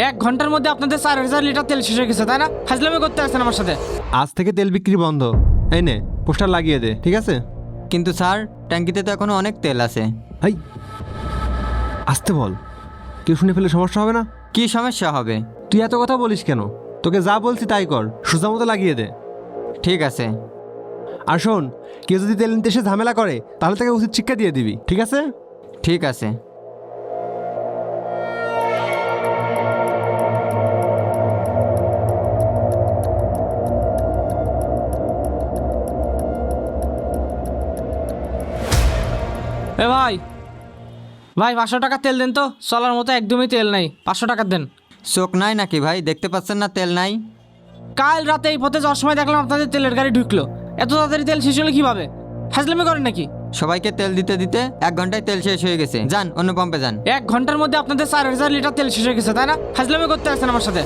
1 ঘন্টার মধ্যে আপনাদের 4000 লিটার তেল শেষ হয়ে গেছে, তাই না? ফাজলামি করতে আসছেন আমার সাথে। আজ থেকে তেল বিক্রি বন্ধ। এই নে পোস্টার লাগিয়ে দে, ঠিক আছে? কিন্তু স্যার ট্যাঙ্কিতে তো এখনো অনেক তেল আছে। হাই, আসতে বল, কেউ শুনে ফেলে সমস্যা হবে না? কি সমস্যা হবে? তুই এত কথা বলিস কেন? তোকে যা বলছি তাই কর, সোজা মতো লাগিয়ে দে। ঠিক আছে। আর শোন, কেউ যদি তেল নিতে এসে ঝামেলা করে তাহলে তাকে উচিত শিক্ষা দিয়ে দিবি, ঠিক আছে? ঠিক আছে। এ ভাই, 500 টাকা তেল দেন তো, চলার মতো একদমই তেল নাই। 500 টাকা দেন। চোখ নাই নাকি ভাই? দেখতে পাচ্ছেন না তেল নাই? কাল রাতে এই পথে যাওয়ার সময় দেখলাম আপনাদের তেলের গাড়ি ঢুকলো। এত তাড়াতাড়ি তেল শেষ হলে কিভাবে? ফাজলামি করেন নাকি? সবাইকে তেল দিতে দিতে 1 ঘন্টায় তেল শেষ হয়ে গেছে। যান অন্য পাম্পে যান। 1 ঘন্টার মধ্যে আপনাদের 4000 লিটার তেল শেষ হয়ে গেছে, তাই না? ফাজলামি করতে আসছেন আমার সাথে।